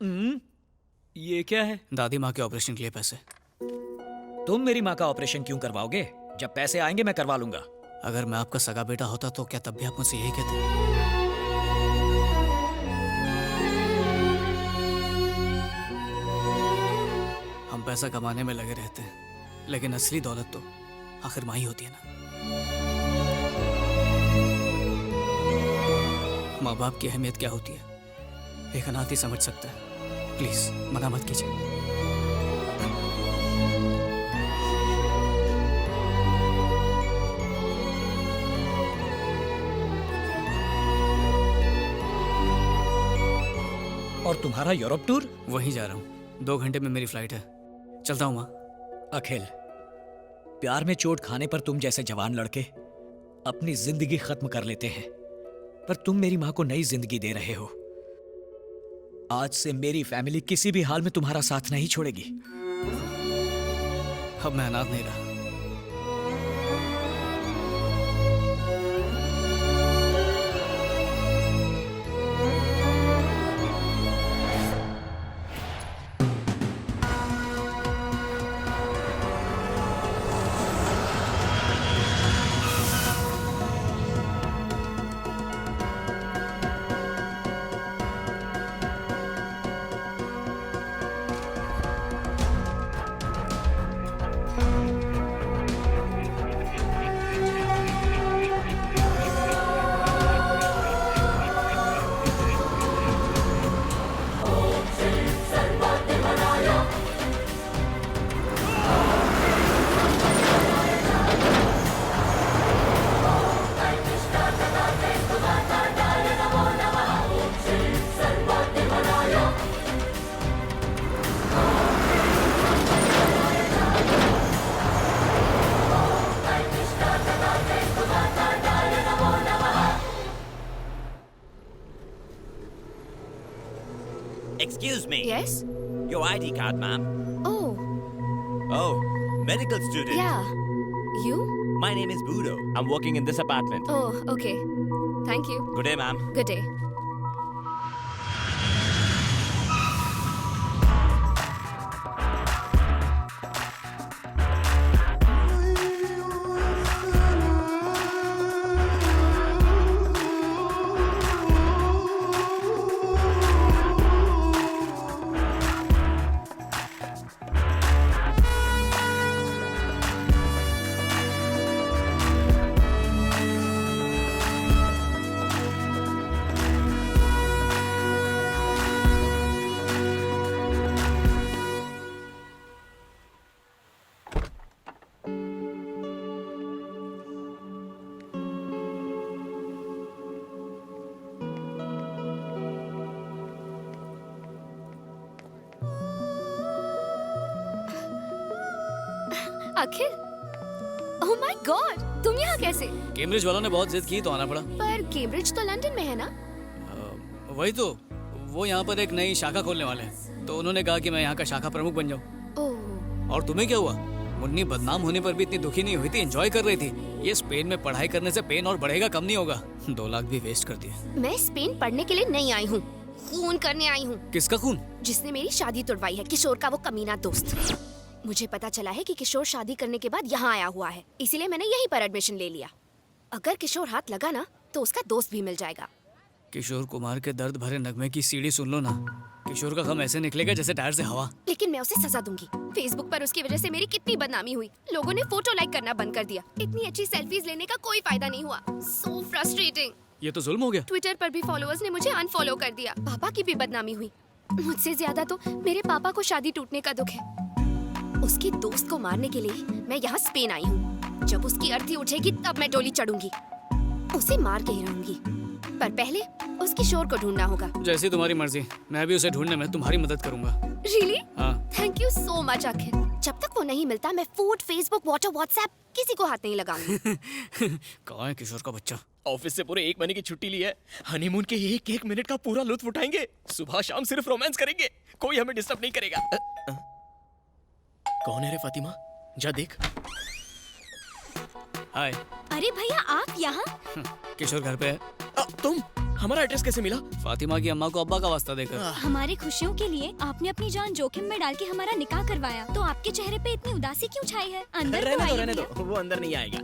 ये क्या है? दादी माँ के ऑपरेशन के लिए पैसे। तुम मेरी माँ का ऑपरेशन क्यों करवाओगे? जब पैसे आएंगे मैं करवा लूंगा। अगर मैं आपका सगा बेटा होता तो क्या तब भी आप मुझसे यही कहते? हम पैसा कमाने में लगे रहते हैं, लेकिन असली दौलत तो आखिर माँ ही होती है ना। माँ बाप की अहमियत क्या होती है एक अनाथ ही समझ सकता है। प्लीज मना मत कीजिए। और तुम्हारा यूरोप टूर? वहीं जा रहा हूँ, 2 घंटे में मेरी फ्लाइट है। चलता हूँ माँ। अखिल, प्यार में चोट खाने पर तुम जैसे जवान लड़के अपनी जिंदगी खत्म कर लेते हैं, पर तुम मेरी माँ को नई जिंदगी दे रहे हो। आज से मेरी फैमिली किसी भी हाल में तुम्हारा साथ नहीं छोड़ेगी। अब मैं अनाथ नहीं रहा। Excuse me. Yes? Your ID card, ma'am. Oh, Oh, medical student. yeah. You? My name is Budo. I'm working in this apartment. Oh, okay. Thank you. Good day, ma'am. Good day. Akhil, oh my God, तुम यहाँ कैसे? Cambridge वालों ने बहुत जिद की तो आना पड़ा। पर कैम्ब्रिज तो लंदन में है ना? वही तो, वो यहाँ पर एक नई शाखा खोलने वाले हैं, तो उन्होंने कहा कि मैं यहाँ का शाखा प्रमुख बन जाऊँ। ओह, और तुम्हें क्या हुआ? मुन्नी बदनाम होने पर भी इतनी दुखी नहीं हुई थी, एंजॉय कर रही थी। ये स्पेन में पढ़ाई करने से पेन और बढ़ेगा, कम नहीं होगा। 2 लाख भी वेस्ट कर दिए। मैं स्पेन पढ़ने के लिए नहीं आई हूँ, खून करने आई हूँ। किसका खून? जिसने मेरी शादी तुड़वाई है, किशोर का वो कमीना दोस्त। मुझे पता चला है कि किशोर शादी करने के बाद यहाँ आया हुआ है, इसीलिए मैंने यहीं पर एडमिशन ले लिया। अगर किशोर हाथ लगा ना तो उसका दोस्त भी मिल जाएगा। किशोर कुमार के दर्द भरे नगमे की सीढ़ी सुन लो ना। किशोर का गम ऐसे निकलेगा जैसे टायर से हवा। लेकिन मैं उसे सजा दूंगी। फेसबुक पर उसकी वजह से मेरी कितनी बदनामी हुई। लोगों ने फोटो लाइक करना बंद कर दिया। इतनी अच्छी सेल्फीज लेने का कोई फायदा नहीं हुआ। So frustrating. ये तो जुल्म हो गया। ट्विटर पर भी फॉलोअर्स ने मुझे अनफॉलो कर दिया। पापा की भी बदनामी हुई। मुझसे ज्यादा तो मेरे पापा को शादी टूटने का दुख है। उसके दोस्त को मारने के लिए मैं यहाँ स्पेन आई हूँ। जब उसकी अर्थी उठेगी तब मैं डोली चढ़ूंगी। उसे मार के ही रहूंगी, पर पहले उस किशोर को ढूंढना होगा। जैसी तुम्हारी मर्जी, मैं भी उसे ढूंढने में तुम्हारी मदद करूंगा। रियली? हाँ। थैंक यू सो मच अखिल। जब तक वो नहीं मिलता मैं फूड, फेसबुक, व्हाट्सएप किसी को हाथ नहीं लगाऊंगी। कहाँ है किशोर का बच्चा? ऑफिस से पूरे 1 महीने की छुट्टी ली है। हनीमून के 1-1 मिनट का पूरा लुत्फ उठाएंगे। सुबह शाम सिर्फ रोमांस करेंगे, कोई हमें डिस्टर्ब नहीं करेगा। कौन है रे फातिमा? जा देख। हाय। अरे भैया, आप यहाँ? किशोर घर पे है। तुम? हमारा एड्रेस कैसे मिला? फातिमा की अम्मा को अब्बा का वास्ता देकर। हमारी खुशियों के लिए आपने अपनी जान जोखिम में डाल के हमारा निकाह करवाया, तो आपके चेहरे पे इतनी उदासी क्यों छाई है? अंदर तो आइए रहने भैया। दो, वो अंदर नहीं आएगा।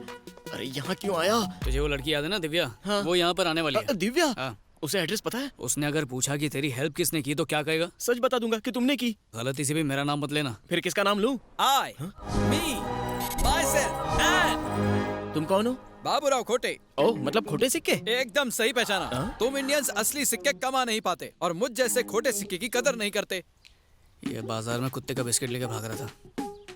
अरे यहाँ क्यों आया? तुझे वो लड़की याद है ना दिव्या? हाँ। वो यहाँ पर आने वाली है। दिव्या? हाँ। उसे एड्रेस पता है? उसने अगर पूछा कि तेरी हेल्प किसने की तो क्या कहेगा? सच बता दूंगा कि तुमने की। गलती से भी मेरा नाम मत लेना। फिर किसका नाम लूं? I, me, myself, and तुम कौन हो? बाबूराव खोटे। ओह, मतलब खोटे सिक्के? एकदम सही पहचाना। हाँ? तुम इंडियंस असली सिक्के कमा नहीं पाते और मुझ जैसे खोटे सिक्के की कदर नहीं करते। ये बाजार में कुत्ते का बिस्किट लेके भाग रहा था।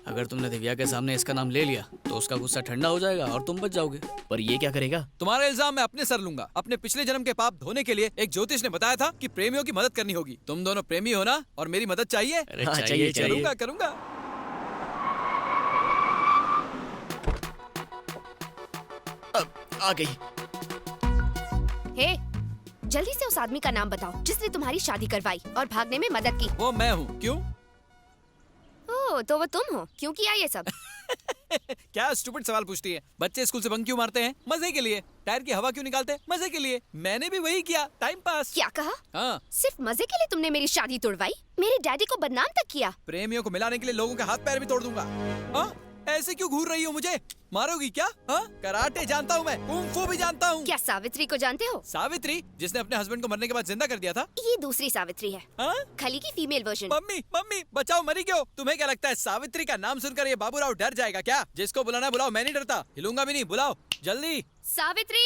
अगर तुमने दिव्या के सामने इसका नाम ले लिया तो उसका गुस्सा ठंडा हो जाएगा और तुम बच जाओगे। पर ये क्या करेगा? तुम्हारा इल्जाम मैं अपने सर लूंगा। अपने पिछले जन्म के पाप धोने के लिए एक ज्योतिष ने बताया था कि प्रेमियों की मदद करनी होगी। तुम दोनों प्रेमी हो ना, और मेरी मदद चाहिए? अरे हाँ, चाहिए चाहिए। करूंगा करूंगा। आ गई। हे, जल्दी से उस आदमी का नाम बताओ जिसने तुम्हारी शादी करवाई और भागने में मदद की। वो मैं हूँ। क्यों? ओह, तो वो तुम हो। क्यों किया ये सब? क्या स्टूपिड सवाल पूछती है? बच्चे स्कूल से बंक क्यों मारते हैं? मजे के लिए। टायर की हवा क्यों निकालते हैं? मजे के लिए। मैंने भी वही किया, टाइम पास। क्या कहा? हाँ, सिर्फ मजे के लिए तुमने मेरी शादी तोड़वाई? मेरे डैडी को बदनाम तक किया। प्रेमियों को मिलाने के लिए लोगों के हाथ पैर भी तोड़ दूंगा। हाँ? ऐसे क्यों घूर रही हो मुझे? मारोगी क्या? हाँ? कराटे जानता हूँ मैं, कुंग फू भी जानता हूँ। क्या सावित्री को जानते हो? सावित्री, जिसने अपने हस्बैंड को मरने के बाद जिंदा कर दिया था? ये दूसरी सावित्री है, हाँ? खली की फीमेल वर्जन। मम्मी मम्मी बचाओ, मरी क्यों? तुम्हें क्या लगता है सावित्री का नाम सुनकर ये बाबूराव डर जाएगा क्या? जिसको बुलाना बुलाओ, मैं नहीं डरता, हिलूंगा भी नहीं। बुलाओ जल्दी। सावित्री!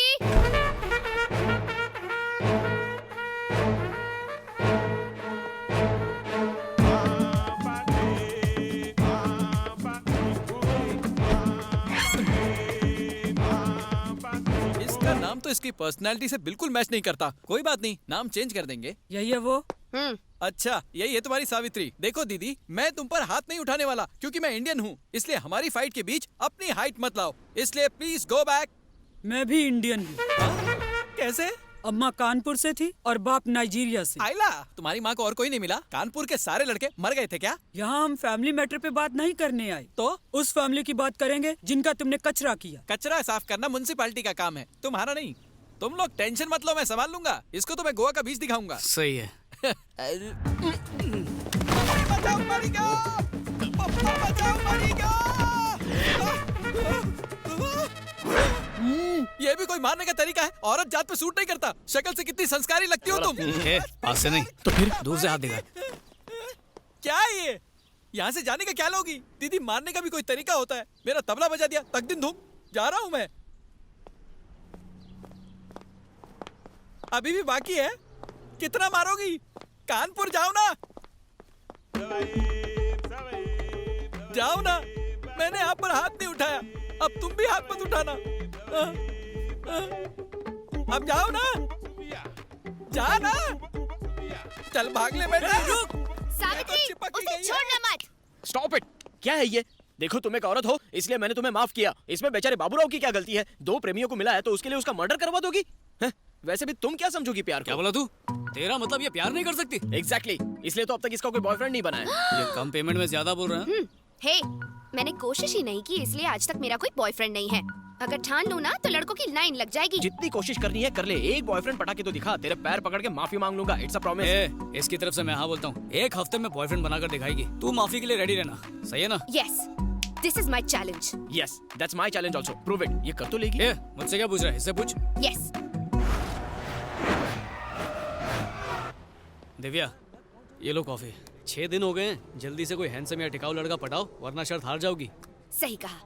इसका नाम तो इसकी पर्सनैलिटी से बिल्कुल मैच नहीं करता। कोई बात नहीं, नाम चेंज कर देंगे। यही है वो। अच्छा, यही है तुम्हारी सावित्री। देखो दीदी, मैं तुम पर हाथ नहीं उठाने वाला क्योंकि मैं इंडियन हूँ। इसलिए हमारी फाइट के बीच अपनी हाइट मत लाओ। इसलिए प्लीज गो बैक। मैं भी इंडियन हूँ। कैसे? अम्मा कानपुर से थी और बाप नाइजीरिया से। आइला, तुम्हारी माँ को और कोई नहीं मिला? कानपुर के सारे लड़के मर गए थे क्या? यहाँ हम फैमिली मैटर पे बात नहीं करने आए, तो उस फैमिली की बात करेंगे जिनका तुमने कचरा किया। कचरा साफ करना म्युनिसिपैलिटी का काम है, तुम्हारा नहीं। तुम लोग टेंशन मत लो, मैं संभाल लूंगा। इसको तो मैं गोवा का बीच दिखाऊंगा। सही है। बचाओ, मरेगा! पप्पा बचाओ, मरेगा! ये भी कोई मारने का तरीका है? औरत जात पे सूट नहीं करता। शक्ल से कितनी संस्कारी लगती हो तुम। पास से नहीं तो फिर दूर से हाथ दिखा। क्या है ये? यहाँ से जाने का क्या लोगी? दीदी, मारने का भी कोई तरीका होता है। मेरा तबला बजा दिया, तक दिन धूम। जा रहा हूँ मैं। अभी भी बाकी है। कितना मारोगी? कानपुर जाओ ना। जाओ ना। मैंने आप पर हाथ नहीं उठाया, अब तुम भी हाथ मत उठाना। अब जाओ ना। जा ना। चल भाग ले बेटा। सावित्री, चिपक ही उसे गई है। छोड़ना मत। Stop it. क्या है ये? देखो, तुम एक औरत हो, इसलिए मैंने तुम्हें माफ किया। इसमें बेचारे बाबूराव की क्या गलती है? दो प्रेमियों को मिला है तो उसके लिए उसका मर्डर करवा दोगी? हैं? वैसे भी तुम क्या समझोगी प्यार क्या को? बोला तू? तेरा मतलब ये प्यार नहीं कर सकती? एग्जैक्टली, इसलिए तो अब तक इसका कोई बॉयफ्रेंड नहीं बना है। ये कम पेमेंट में ज्यादा बोल रहे हैं। हे, मैंने कोशिश ही नहीं की, इसलिए आज तक मेरा कोई बॉयफ्रेंड नहीं है। अगर ठान लूं ना तो लड़कों की लाइन लग जाएगी। जितनी कोशिश करनी है कर ले। एक बॉयफ्रेंड पटा के तो दिखा। तेरे पैर पकड़ के माफी मांग लूंगा। It's a promise. इसकी तरफ से मैं हाँ बोलता हूँ। एक हफ्ते में बॉयफ्रेंड बनाकर दिखाएगी। तू माफी के लिए रेडी रहना, सही है ना? Yes, this is my challenge. Yes, that's my challenge also. Prove it. ये कर तो लेगी। मुझसे क्या पूछ रहा है? इससे पूछ। यस। दिव्या, ये लो कॉफी। 6 दिन हो गए हैं, जल्दी से कोई हैंडसम या टिकाऊ लड़का पटाओ वरना शर्त हार जाओगी। सही कहा।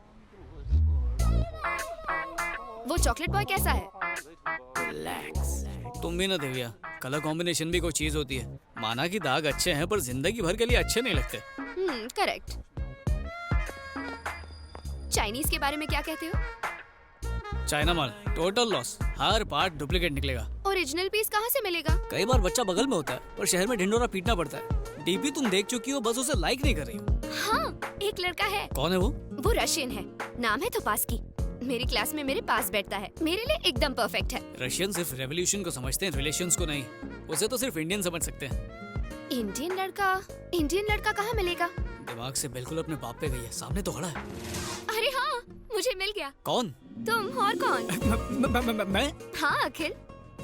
वो चॉकलेट बॉय कैसा है? तुम भी ना दिव्या, कलर कॉम्बिनेशन भी कोई चीज होती है। माना कि दाग अच्छे हैं पर जिंदगी भर के लिए अच्छे नहीं लगते। करेक्ट। चाइनीज के बारे में क्या कहते हो? चाइना माल टोटल लॉस, हर पार्ट डुप्लीकेट निकलेगा। ओरिजिनल पीस कहाँ से मिलेगा? कई बार बच्चा बगल में होता है पर शहर में ढिंडोरा पीटना पड़ता है। डीपी तुम देख चुकी हो, बस उसे लाइक नहीं कर रही हो। हाँ, एक लड़का है। कौन है वो? वो रशियन है, नाम है तोपास्की। मेरी क्लास में मेरे पास बैठता है। मेरे लिए एकदम परफेक्ट है। रशियन सिर्फ रेवोल्यूशन को समझते हैं, रिलेशंस को नहीं। उसे तो सिर्फ इंडियन समझ सकते हैं। इंडियन लड़का कहाँ मिलेगा? दिमाग से बिल्कुल अपने बाप पे गई है, सामने तो खड़ा है। अरे हाँ, मुझे मिल गया। कौन? तुम और कौन? मैं? हाँ अखिल,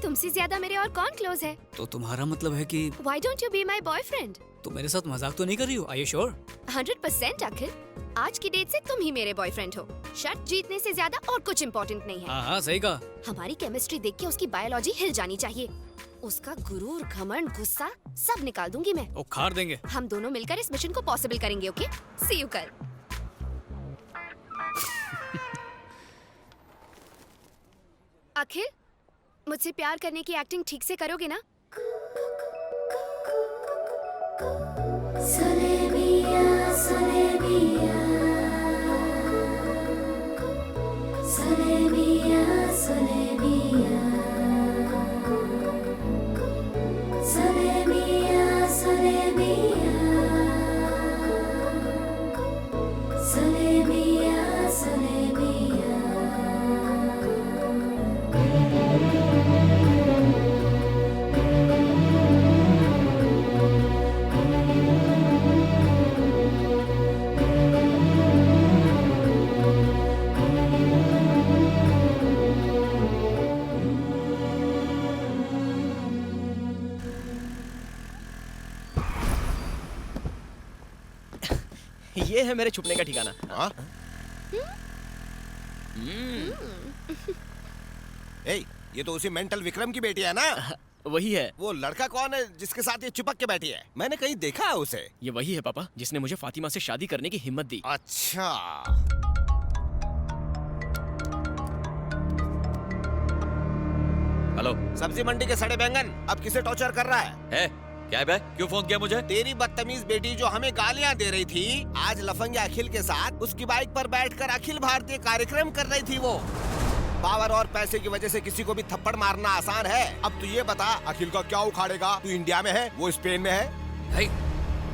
तुमसे ज्यादा मेरे और कौन क्लोज है? तो तुम्हारा मतलब है कि Why don't you be my boyfriend? तुम मेरे साथ मजाक तो नहीं कर रही हो? Are you sure? 100% अखिल, आज की डेट से तुम ही मेरे बॉयफ्रेंड हो। शर्त जीतने से ज्यादा और कुछ इम्पोर्टेंट नहीं है। हाँ सही कहा। हमारी केमिस्ट्री देख के उसकी बायोलॉजी हिल जानी चाहिए। उसका गुरूर, घमंड, गुस्सा सब निकाल दूंगी मैं। उखाड़ देंगे। हम दोनों मिलकर इस मिशन को पॉसिबल करेंगे, ओके? सी यू कल। अखिल, मुझसे प्यार करने की एक्टिंग ठीक से करोगे ना? ये है मेरे छुपने का ठिकाना। हाँ? ए, ये तो उसी मेंटल विक्रम की बेटी है ना? वही है। वो लड़का कौन है जिसके साथ ये चिपक के बैठी है? मैंने कहीं देखा है उसे। ये वही है पापा, जिसने मुझे फातिमा से शादी करने की हिम्मत दी। अच्छा। हेलो। सब्जी मंडी के सड़े बैंगन अब किसे टॉर्चर कर रहा है? क्या है बे? क्यों फोन किया मुझे? तेरी बदतमीज बेटी जो हमें गालियां दे रही थी, आज लफंगे अखिल के साथ उसकी बाइक पर बैठकर अखिल भारतीय कार्यक्रम कर रही थी। वो पावर और पैसे की वजह से किसी को भी थप्पड़ मारना आसान है। अब तू ये बता, अखिल का क्या उखाड़ेगा? तू इंडिया में है, वो स्पेन में है।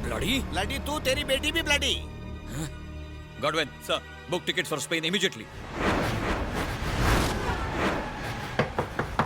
ब्लडी? ब्लडी तू, तेरी बेटी भी bloody. Godwin sir, book ticket for Spain immediately.